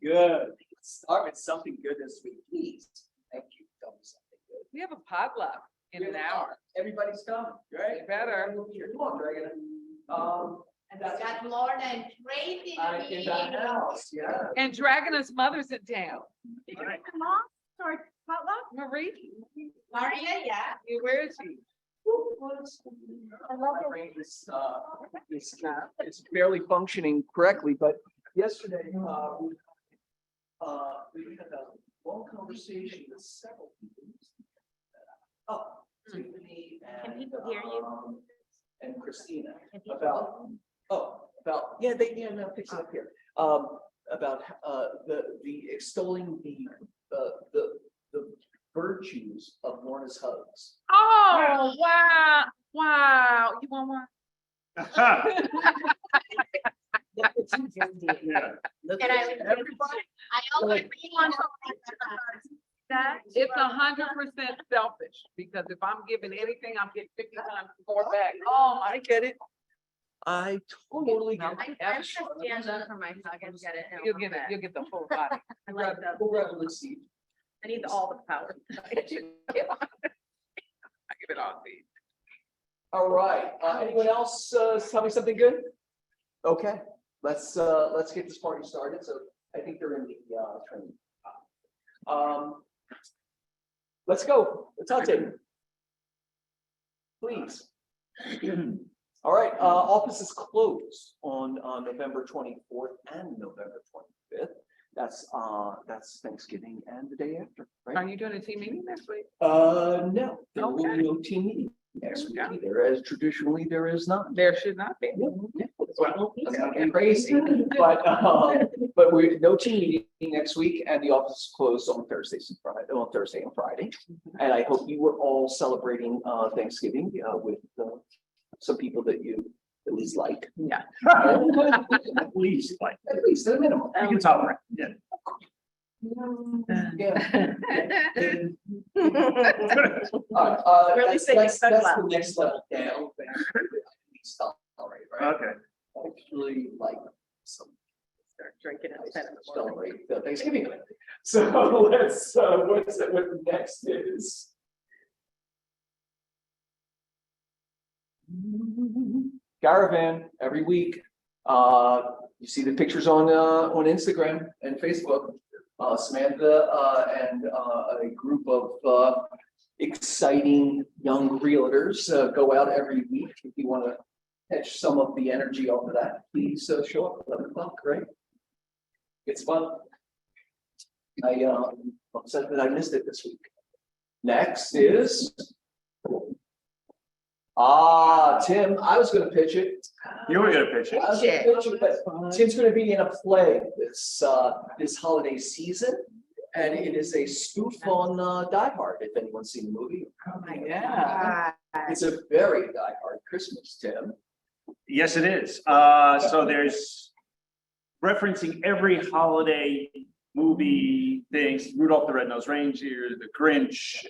good. Start with something good this week, please. Thank you. Tell me something good. We have a potluck in an hour. Everybody's coming, right? You better. Come on, Dragon. And we got Lorna and Tracy. In the house, yeah. And Dragona's mother's in town. Right. Mom, sorry, potluck? Marie, Maria, yeah. where is she? It's barely functioning correctly, but yesterday, we had a long conversation with several people. Oh, Tiffany and. Can people hear you? And Christina Can people- about, no, fix it up here. About, the extolling the virtues of Lorna's hugs. Oh, wow, wow. You want one? And I always want that. It's 100% selfish, because if I'm giving anything, I'm getting 50 times more back. Oh, I get it. I totally get I it. have to stand up for my hug and get it. You'll get it, you'll get the full body. I like the, Full residency. I need all the power. I give it all to you. All right, anyone else, tell me something good? Okay, let's get this party started, so I think they're in the, training. Let's go, let's out take. Please. All right, office is closed on November 24th and November 25th. That's Thanksgiving and the day after, Are right? you doing a team meeting next week? No, there will Okay. be no team meeting next week. Okay. There is traditionally, there is not. There should not be. Well, that's not getting crazy, but we, no team meeting next week, and the office is closed on Thursday and Friday. And I hope you were all celebrating Thanksgiving with some people that you at least like. Yeah. At least, at a minimum. You can tolerate, yeah. Yeah. All right, Really that's saying that's stuck the left. next level down. Tolerate, right? Okay. Actually, like some. Start drinking at 10 in the morning. Celebrate the Thanksgiving. So let's, what next is. Caravan every week. You see the pictures on Instagram and Facebook. Samantha and a group of exciting young realtors go out every week. If you want to catch some of the energy off of that, please show up at 11 o'clock, right? It's fun. I'm upset that I missed it this week. Next is. Tim, I was gonna pitch it. You were gonna pitch it. I was gonna pitch it, but Tim's gonna be in a play this holiday season. And it is a spoof on Die Hard, if anyone's seen the movie. Yeah. It's a very Die Hard Christmas, Tim. Yes, it is. So there's referencing every holiday movie things, Rudolph the Red-Nosed Reindeer, The Grinch.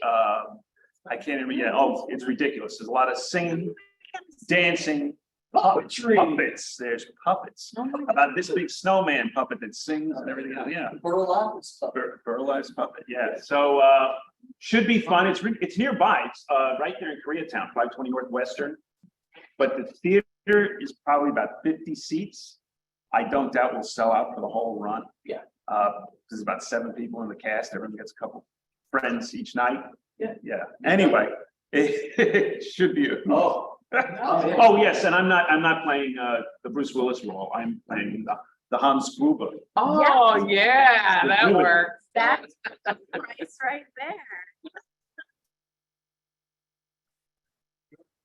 I can't remember yet. Oh, it's ridiculous. There's a lot of singing, dancing, Puppetry. puppets. There's puppets. About this big snowman puppet that sings and everything else. Yeah. Burlesque. Burlesque puppet, yeah. So should be fun. It's nearby. It's right there in Koreatown, 520 Northwestern. But the theater is probably about 50 seats. I don't doubt we'll sell out for the whole run. Yeah. There's about 7 people in the cast. Everyone gets a couple friends each night. Yeah. Yeah. Anyway, it should be. Oh. Oh yes, and I'm not playing the Bruce Willis role. I'm playing the Hans Gruber. Oh, yeah, that works. That's the price right there.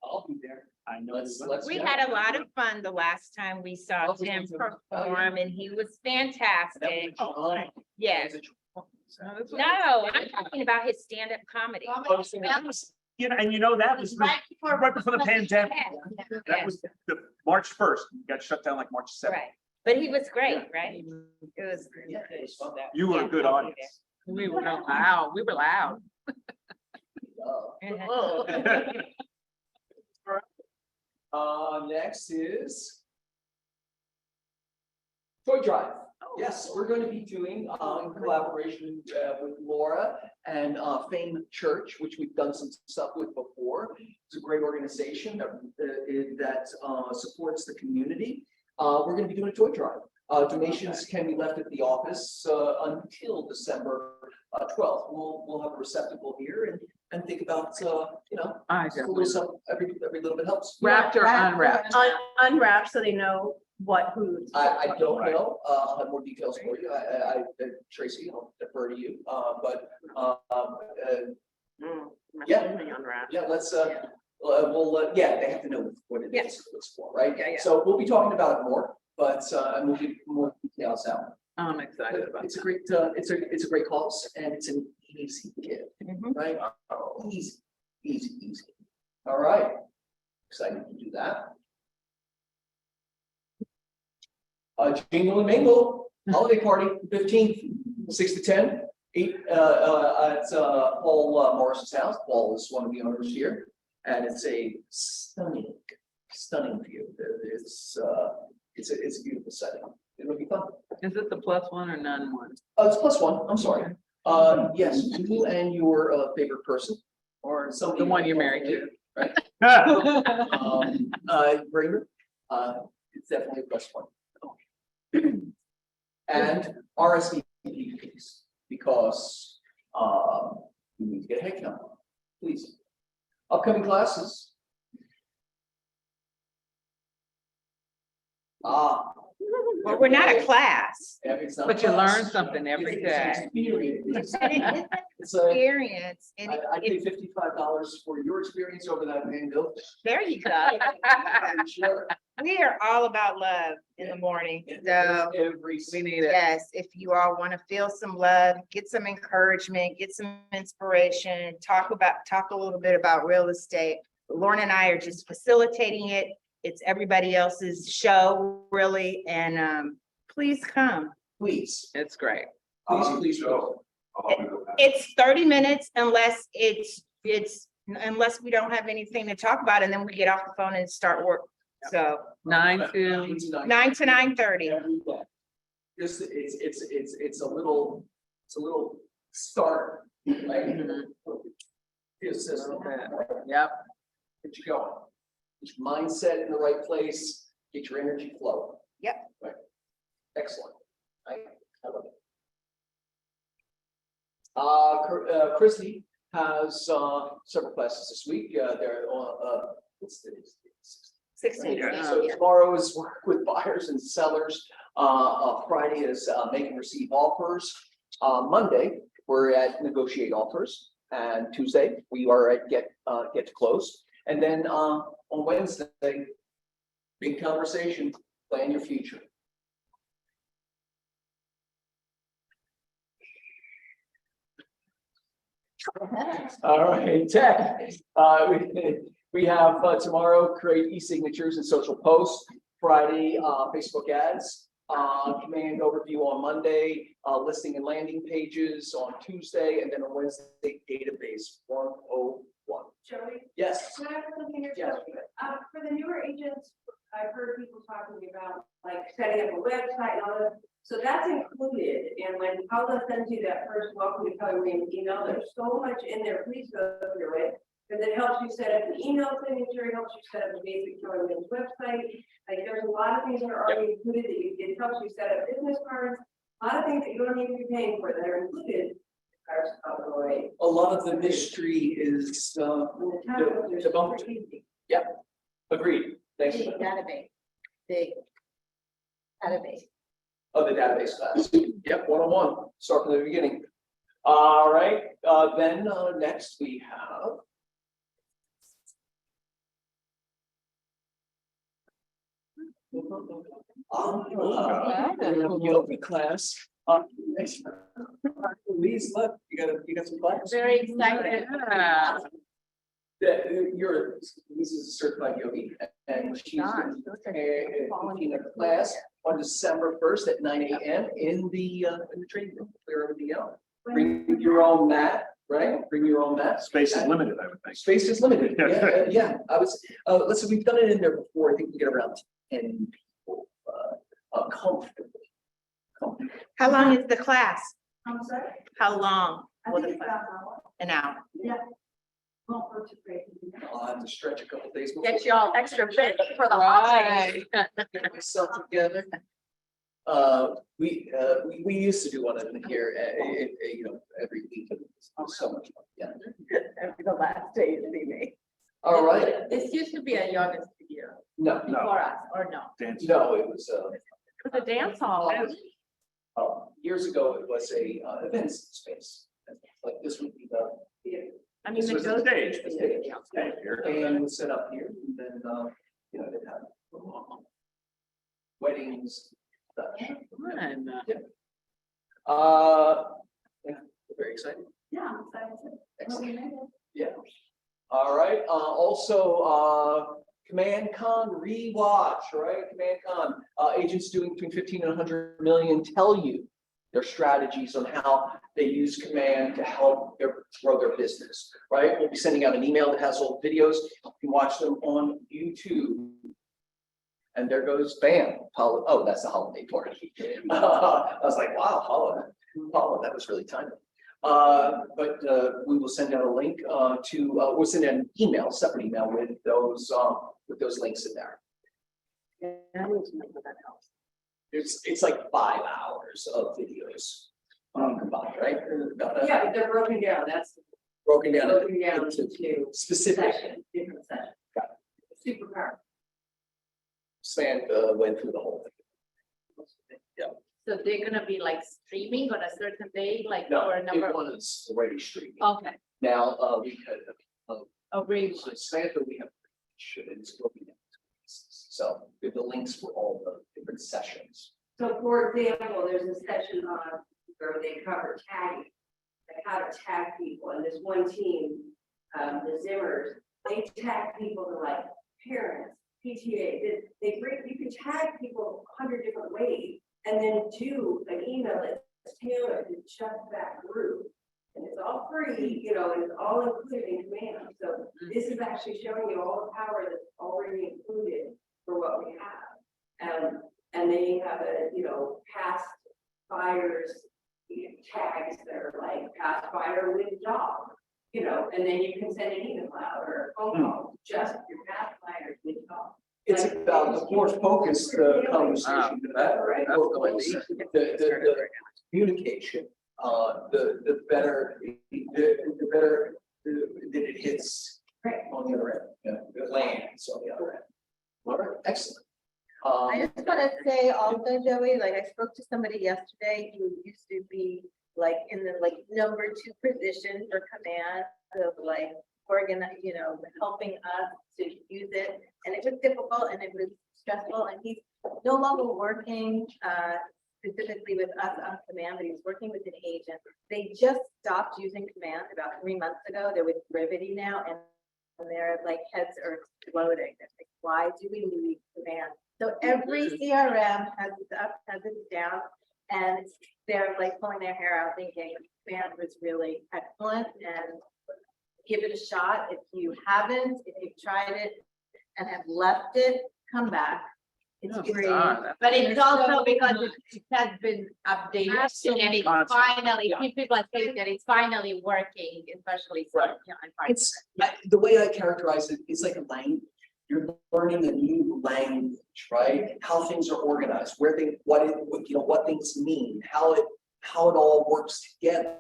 I'll be there. I know. Let's We go. had a lot of fun the last time we saw Tim perform, and he was fantastic. Yes. No, I'm talking about his stand-up comedy. You know, and you know that was Right right before the pandemic. Yeah, That was the March 1st. Got shut down like March 7th. right. But he was great, right? It was. Yeah, it was fun. You were a good audience. We were loud, we were loud. Next is Toy Drive. Yes, we're going to be doing, in collaboration with Laura and Fame Church, which we've done some stuff with before. It's a great organization that supports the community. We're going to be doing a toy drive. Donations can be left at the office until December 12th. We'll have a receptacle here and think about, I a definitely. little something, every little bit helps. Wrapped or unwrapped? Unwrapped so they know what food. I don't know. I'll have more details for you. Tracy, I'll defer to you. Yeah. Yeah, let's, yeah, they have to know what it is, Yes. what it's for, right? Yeah, yeah. So we'll be talking about it more, but, and we'll get more details out. I'm excited about It's a it. great, it's a great cause and it's an easy gift, Mhm. right? Easy, easy, easy. All right. Excited to do that. Jingle and Mingle, holiday party, 15th, 6 to 10, 8, at Paul Morris's house. Paul is one of the owners here, and it's a stunning view. It's a beautiful setting. It'll be fun. Is it the +1 or none one? It's +1, I'm sorry. Yes, you and your favorite person, or somebody. The one you're married to. Right? Braver, it's definitely a +1. And RSVP please, because we need to get a head count, please. Upcoming classes. Well, we're not a class. It's not a But you class. learn something every It's an day. experience. And it's It's a, experience, and I pay $55 for your experience over that handle. there you go. Sure. We are all about love in the morning, so. Every. We need it. Yes, if you all want to feel some love, get some encouragement, get some inspiration, talk a little bit about real estate. Lauren and I are just facilitating it. It's everybody else's show, really, and please come. Please, It's great. please go. It's 30 minutes unless unless we don't have anything to talk about, and then we get off the phone and start work. So 9 to 9 to 9:30. Just, it's a little start, right? It's just, Yep. get you going. Get your mindset in the right place, get your energy flowing. Yep. Right. Excellent. I love it. Christy has several classes this week. They're on, what's the 16. So tomorrow is work with buyers and sellers. Friday is make and receive offers. Monday, we're at negotiate offers. And Tuesday, we are at get to close. And then on Wednesday, big conversation, plan your future. All right, tech. We have tomorrow, create e-signatures and social posts. Friday, Facebook ads. Command overview on Monday, listing and landing pages on Tuesday, and then on Wednesday, database 101. Joey, Yes. can I have something here? Yes. For the newer agents, I've heard people talking about like setting up a website and all that. So that's included. And when Paula sends you that first welcome to Keller Williams email, there's so much in there. Please go through it. Because it helps you set up an email signature, it helps you set up a basic Keller Williams website. Like there's a lot of things that are already included that it helps you set up business cards. A lot of things that you don't need to be paying for that are included. Are out of the way. A lot of the mystery is When the town goes, there's debunked. super easy. Agreed. Thanks. Big database, big database. Of the database class. Yep, 101. Start from the beginning. All right. Then next we have. Yoga class. Louise, look, you got some class. Very excited. Yeah. This is a certified yogi, and she's teaching a class on December 1st at 9 a.m. in the training room, clear everything out. Bring your own mat, right? Bring your own mat. Space is limited, I would think. Space is limited. Yeah. I was, listen, we've done it in there before. I think we get around 10 people, comfortably. How long is the class? I'm sorry, How long? I will think the it's class- about an hour. An hour? Well, for two grades. I'll have to stretch a couple days. before. Get y'all extra fit for the Right. holidays. Get myself together. We used to do one of them here, you know, every week. It was so much fun, yeah. Every the last day you see me. All right, This used to be a yoga studio no, before us, or no? Dance. no, it was, It was a dance hall. years ago, it was a events space. Like this would be the, I mean, This the was the ghost. stage. the stage. Okay, here. And was set up here, and then, you know, they'd have weddings. such. Yeah, very exciting. Yeah, I'm excited. Excellent. Yeah. All right, also, Command Con rewatch, right? Command Con, agents doing between 15 and 100 million tell you their strategies on how they use Command to help grow their business, right? We'll be sending out an email that has all the videos. You can watch them on YouTube. And there goes, bam, oh, that's the holiday party. I was like, wow, holiday, that was really timely. But we will send out a link we'll send out an email, separate email with those links in there. It's like 5 hours of videos combined, right? Yeah, but they're broken down, that's Broken down broken down into into specific. sessions, different sessions. Super powerful. Samantha went through the whole thing. So they're gonna be like streaming on a certain day, like No, for a number it of. was already streaming. Okay, Now, we had, oh, really? so Samantha, we have, it's broken down. So we have the links for all the different sessions. So for example, there's a session on where they cover tagging, like how to tag people, and this one team, the Zimmers, they tag people to like parents, PTA, you can tag people 100 different ways, and then do an email that's tailored to just that group. And it's all free, you know, and it's all included in Command. So this is actually showing you all the power that's already included for what we have. And they have past fires tags that are like past fire with dog, and then you can send an email out or a phone call, just your past fires with dog. It's about the more focused conversation, the better, right? That's the way they- The communication, the better that it hits Right. on the other end, it lands on the other end. All right, excellent. I just want to say also, Joey, like I spoke to somebody yesterday who used to be like in the number 2 position for Command of helping us to use it. And it was difficult and it was stressful, and he's no longer working specifically with us on Command, but he's working with an agent. They just stopped using Command about 3 months ago. They're with Brevity now, and their heads are exploding. They're like, why do we need Command? So every CRM has its up, has its down, and they're pulling their hair out thinking Command was really excellent, and give it a shot. If you haven't, if you've tried it and have left it, come back. It's free. But it's also because it has been updated and it's finally, people are saying that it's finally working, especially. Right. It's, the way I characterize it, it's like a language. You're learning a new language, right? How things are organized, what things mean, how it all works together,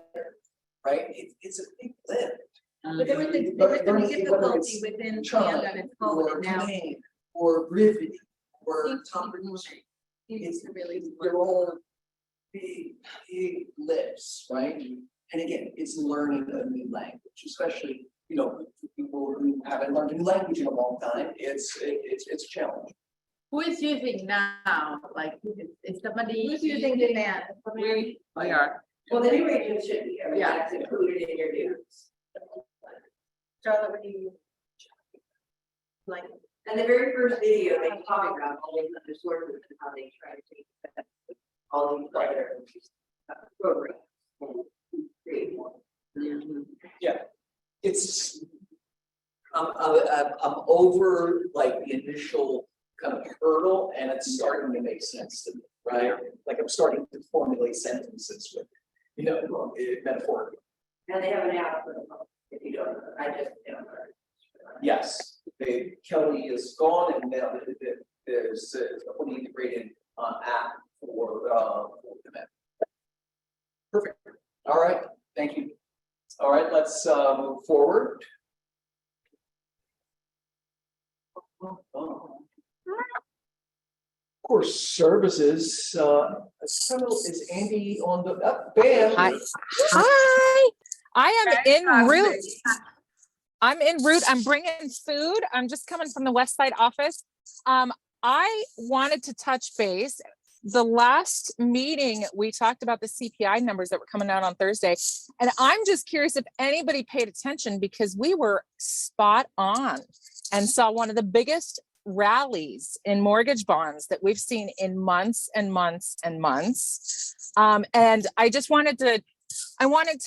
right? It's a big lift. But there was some Learning whether difficulty it's within Chime, Command on its own, or and now. Command, or Riveting, or Seems to be Tom. moving. Seems It's, to really they're all big lifts, right? And again, it's learning a new language, especially, for people who haven't learned a new language in a long time, it's a challenge. Who is using now? Is somebody? Who's using Command? We are. Well, the new agent should be, Yeah. that's included in your dues. Charlotte, what do you like? And the very first video, they talk about all these other sources and how they try to take that, all these other programs. and create one. It's, I'm over the initial kind of hurdle, and it's starting to make sense to me, right? I'm starting to formulate sentences with, metaphorically. And they have an app for the phone, if you don't, I just, Yes, Kelly is gone and now there's a fully integrated app for the map. Perfect. All right, thank you. All right, let's move forward. Of course, services, is Andy on the, bam. Hi, I am en route. I'm en route. I'm bringing food. I'm just coming from the West Side office. I wanted to touch base. The last meeting, we talked about the CPI numbers that were coming out on Thursday. And I'm just curious if anybody paid attention because we were spot on and saw one of the biggest rallies in mortgage bonds that we've seen in months and months and months. And I just wanted to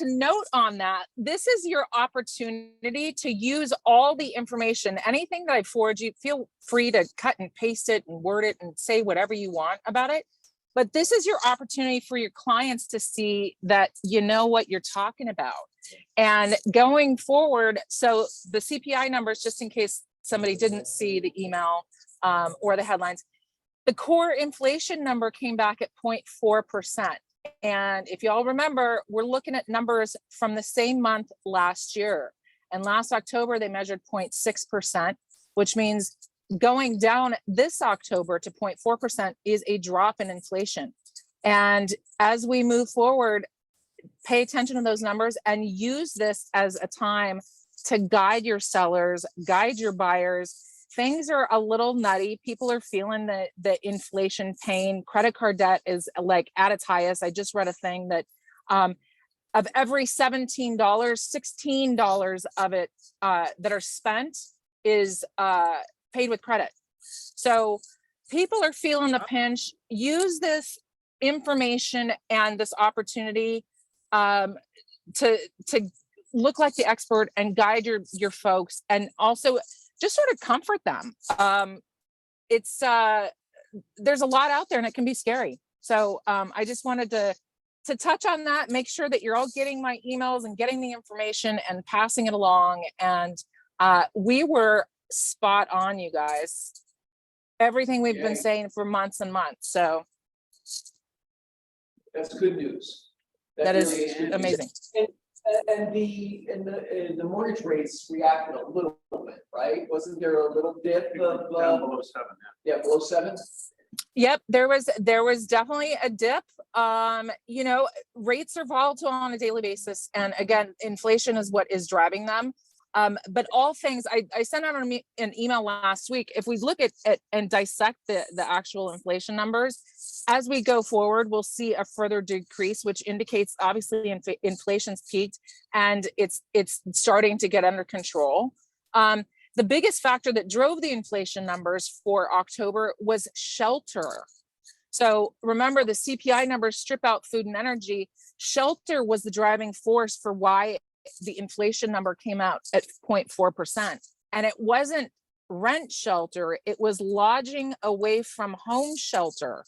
note on that, this is your opportunity to use all the information, anything that I forward you, feel free to cut and paste it and word it and say whatever you want about it. But this is your opportunity for your clients to see that you know what you're talking about. And going forward, so the CPI numbers, just in case somebody didn't see the email or the headlines, the core inflation number came back at 0.4%. And if you all remember, we're looking at numbers from the same month last year. And last October, they measured 0.6%, which means going down this October to 0.4% is a drop in inflation. And as we move forward, pay attention to those numbers and use this as a time to guide your sellers, guide your buyers. Things are a little nutty. People are feeling the inflation pain. Credit card debt is like at its highest. I just read a thing that of every $17, $16 of it that are spent is paid with credit. So people are feeling the pinch. Use this information and this opportunity to look like the expert and guide your folks, and also just sort of comfort them. It's there's a lot out there and it can be scary. So I just wanted to touch on that, make sure that you're all getting my emails and getting the information and passing it along. And we were spot on, you guys. Everything we've been saying for months and months. So That's good news. that is really good news. amazing. And the mortgage rates reacted a little bit, right? Wasn't there a little dip of Down below 7. yeah, below 7? Yep, there was definitely a dip. Rates are volatile on a daily basis, and again, inflation is what is driving them. But all things, I sent out an email last week. If we look at and dissect the actual inflation numbers, as we go forward, we'll see a further decrease, which indicates obviously inflation's peaked and it's starting to get under control. The biggest factor that drove the inflation numbers for October was shelter. So remember, the CPI numbers strip out food and energy. Shelter was the driving force for why the inflation number came out at 0.4%. And it wasn't rent shelter, it was lodging away from home shelter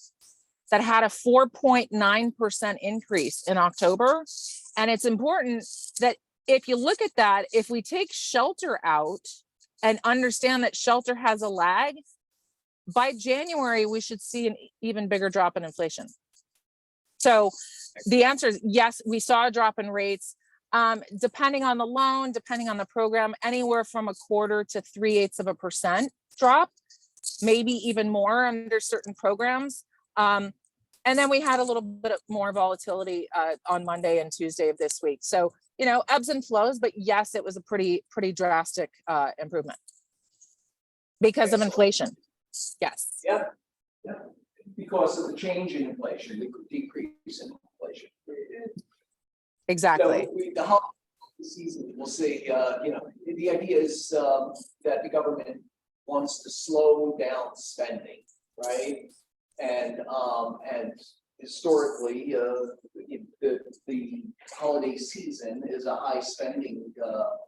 that had a 4.9% increase in October. And it's important that if you look at that, if we take shelter out and understand that shelter has a lag, by January, we should see an even bigger drop in inflation. So the answer is yes, we saw a drop in rates. Depending on the loan, depending on the program, anywhere from 1/4 to 3/8% drop, maybe even more under certain programs. And then we had a little bit more volatility on Monday and Tuesday of this week. So, ebbs and flows, but yes, it was a pretty drastic improvement because of inflation. Yes. Yeah. Because of the change in inflation, the decrease in inflation. Exactly. The holiday season, we'll see, the idea is that the government wants to slow down spending, right? And historically, the holiday season is a high spending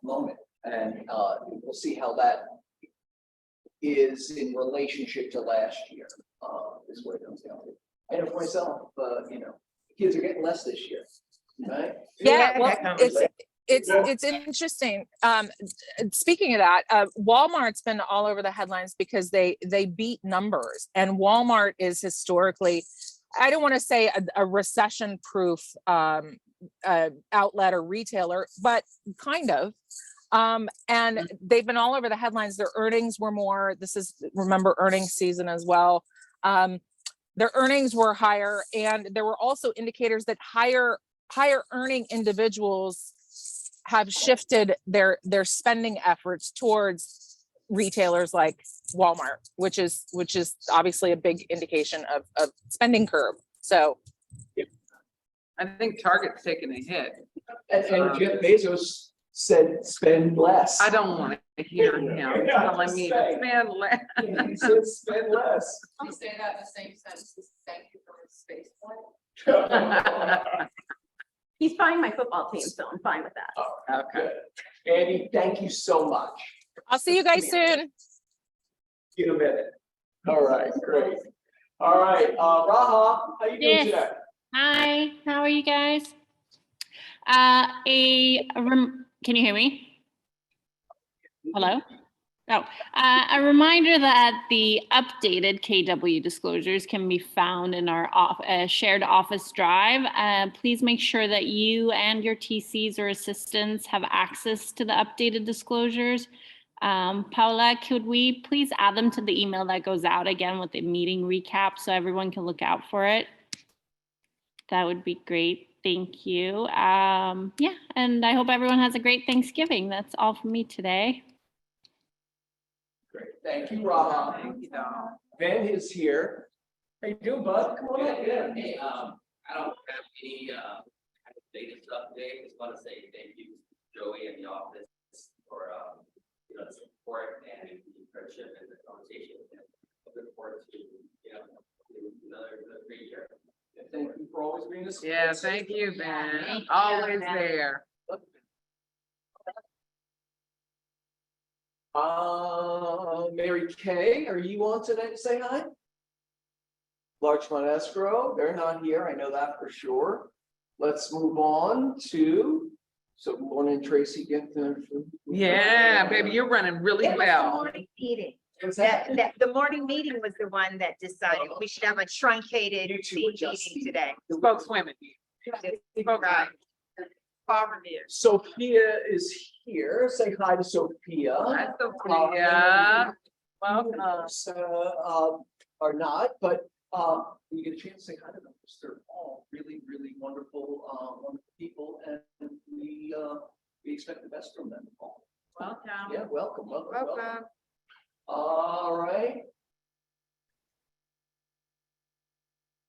moment, and we'll see how that is in relationship to last year. Is what it comes down to. I know for myself, kids are getting less this year, right? Yeah, well, that conversation. it's interesting. Speaking of that, Walmart's been all over the headlines because they beat numbers, and Walmart is historically, I don't want to say a recession-proof outlet or retailer, but kind of. And they've been all over the headlines. Their earnings were more. This is, remember, earnings season as well. Their earnings were higher, and there were also indicators that higher earning individuals have shifted their spending efforts towards retailers like Walmart, which is obviously a big indication of spending curve. So I think Target's taking a hit. And Jeff Bezos said, spend less. I don't want to hear him telling me to spend less. He said, spend less. You say that in the same sentence as thank you for his space flight. He's buying my football team, so I'm fine with that. Okay. Andy, thank you so much. I'll see you guys soon. In a minute. All right, great. All right, Raha, how you doing Yes. today? Hi, how are you guys? Can you hear me? Hello? Oh, a reminder that the updated KW disclosures can be found in our shared office drive. Please make sure that you and your TCs or assistants have access to the updated disclosures. Paula, could we please add them to the email that goes out again with the meeting recap so everyone can look out for it? That would be great. Thank you. Yeah, and I hope everyone has a great Thanksgiving. That's all from me today. Great, thank you, Raha. Thank you, Don. Ben is here. How you doing, bud? Come on up. Yeah. Hey, I don't have any latest update. Just want to say thank you, Joey, and the office for the support and the friendship and the conversation. And looking forward to another great year. Thank you for always being a support. Yeah, thank you, Ben. Thank you, Always Ben. there. Mary Kay, are you on tonight to say hi? Larchmont Escrow, they're not here, I know that for sure. Let's move on to, so morning Tracy, get the. Yeah, baby, you're running really It was the well. morning meeting. What's that? The morning meeting was the one that decided we should have a truncated You two team were just- meeting today. Spokeswomen. Right. Fall review. Sophia is here, say hi to Sophia. Hi, Sophia. Welcome. Are not, but you get a chance to say hi to them, because they're all really, really wonderful, wonderful people, and we expect the best from them all. Welcome. Yeah, welcome. Welcome. All right.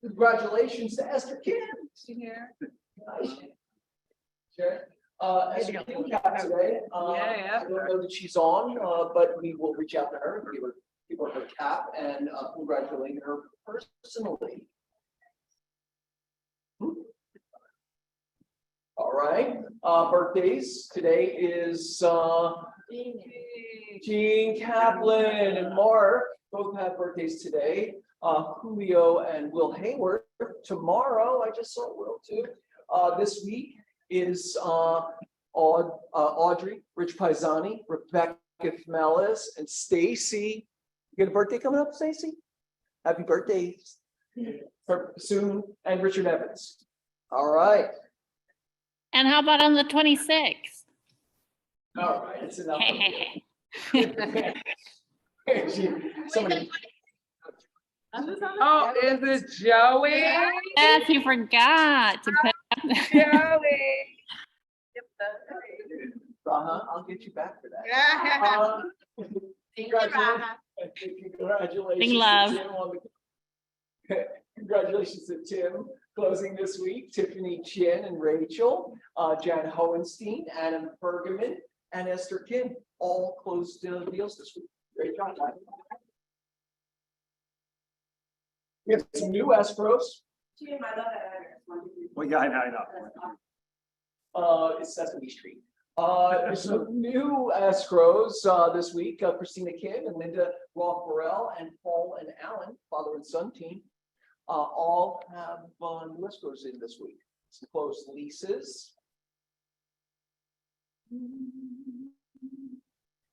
Congratulations to Esther Kim. Here. Nice. Sure. Esther Kim got today. Yeah. I don't know that she's on, but we will reach out to her, give her her cap and congratulate her personally. All right, birthdays. Today is Jean Kaplan and Mark both have birthdays today. Julio and Will Hayward tomorrow. I just saw Will too. This week is Audrey, Rich Paisani, Rebecca Melis, and Stacy. You got a birthday coming up, Stacy? Happy birthday soon, and Richard Evans. All right. And how about on the 26th? All right, it's enough. Somebody. Oh, is it Joey? Yes, you forgot to put. Joey. I'll get you back for that. Congratulations. Big love. to Tim on the- Congratulations to Tim closing this week, Tiffany Chin and Rachel, Jan Hohenstein, Anna Bergman, and Esther Kim all closed deals this week. Great job. We have some new escrows. Jim, I love that address. 123. Well, yeah, I know. It's Sesame Street. There's some new escrows this week. Christina Kim and Linda Roth Burrell and Paul and Alan, father and son team. all have new escrows in this week. Some closed leases.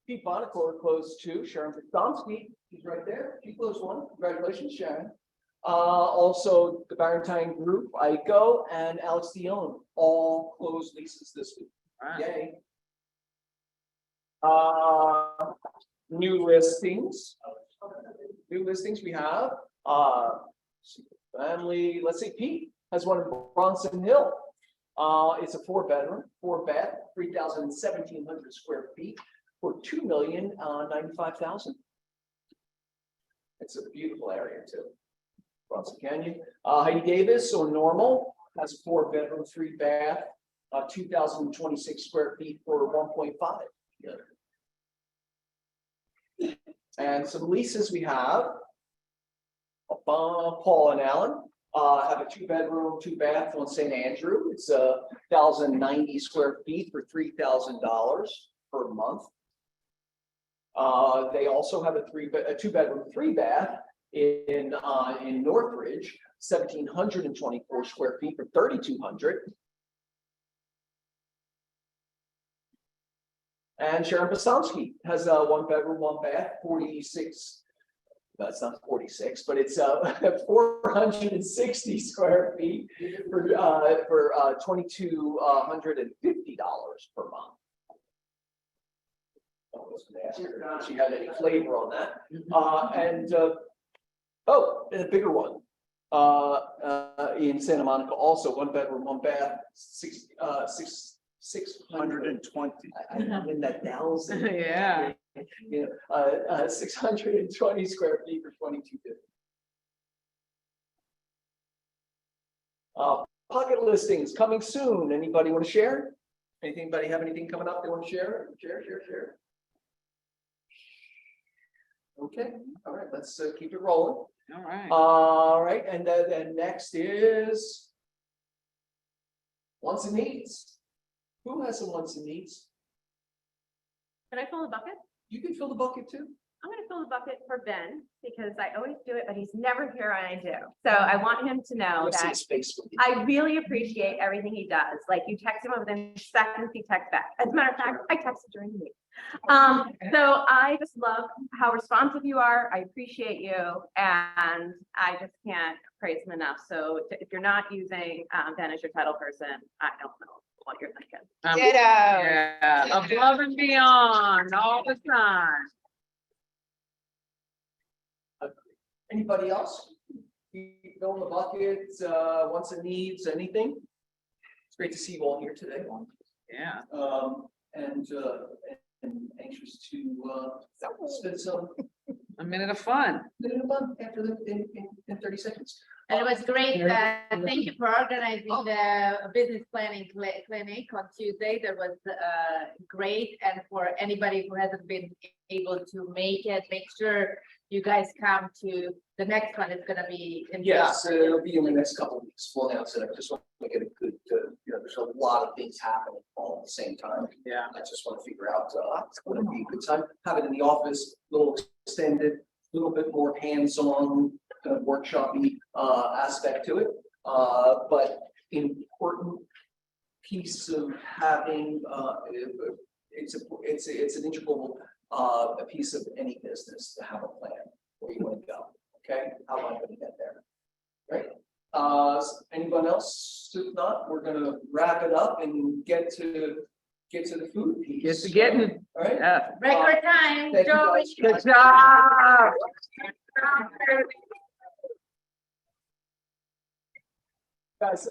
Pete Bonacor closed 2. Sharon Postomsky, she's right there. She closed 1. Congratulations, Sharon. Also, the Barentine Group, ICO, and Alex Dion all closed leases this week. Yay. New listings. New listings we have. Family, let's see, Pete has one in Bronson Hill. It's a 4-bedroom, 4-bath, 3,1700 square feet for $2,095,000. It's a beautiful area too. Bronson Canyon. Heidi Davis or Normal has a 4-bedroom, 3-bath, 2,026 square feet for 1.5. And some leases we have. Paul and Allen have a 2-bedroom, 2-bath on St. Andrew. It's 1,090 square feet for $3,000 per month. They also have a 2-bedroom, 3-bath in Northridge, 1,724 square feet for $3,200. And Sharon Postomsky has a 1-bedroom, 1-bath, 46. That's not 46, but it's 460 square feet for $2,250 per month. I was gonna ask her if she had any flavor on that. And a bigger one in Santa Monica, also 1-bedroom, 1-bath, 620. I'm in that 1,000. Yeah. 620 square feet for $2,250. Pocket listings coming soon. Anybody want to share? Anybody have anything coming up they want to share? Share. Okay, all right, let's keep it rolling. All right. All right, and then next is wants and needs. Who has some wants and needs? Can I fill the bucket? You can fill the bucket too. I'm gonna fill the bucket for Ben because I always do it, but he's never here when I do. So I want him to know Let's see that his face with you. I really appreciate everything he does. Like you text him within seconds, he texts back. As a matter of fact, I texted during the meeting. So I just love how responsive you are. I appreciate you, and I just can't praise him enough. So if you're not using Ben as your title person, I don't know what you're thinking. Ditto. Yeah, above and beyond all the time. Anybody else? Keep filling the bucket, wants and needs, anything? It's great to see you all here today. Yeah. And anxious to spend some A minute of fun. after in 30 seconds. And it was great. Thank you for organizing the business planning clinic on Tuesday. That was great. And for anybody who hasn't been able to make it, make sure you guys come to the next one. It's going to be in Yes, it'll be in the next couple of weeks. We'll announce it. I just want to get a good, there's a lot of things happening all at the same time. Yeah. I just want to figure out, it's going to be a good time. Have it in the office, a little extended, a little bit more hands-on, kind of workshop-y aspect to it. But important piece of having, it's an integral a piece of any business to have a plan where you want to go. Okay, how am I going to get there? Right. Anyone else? If not, we're going to wrap it up and get to the food piece. Get to getting. All right. Yeah. record time. Thank you, Joey. guys. Good job. Guys,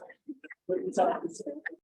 it's up.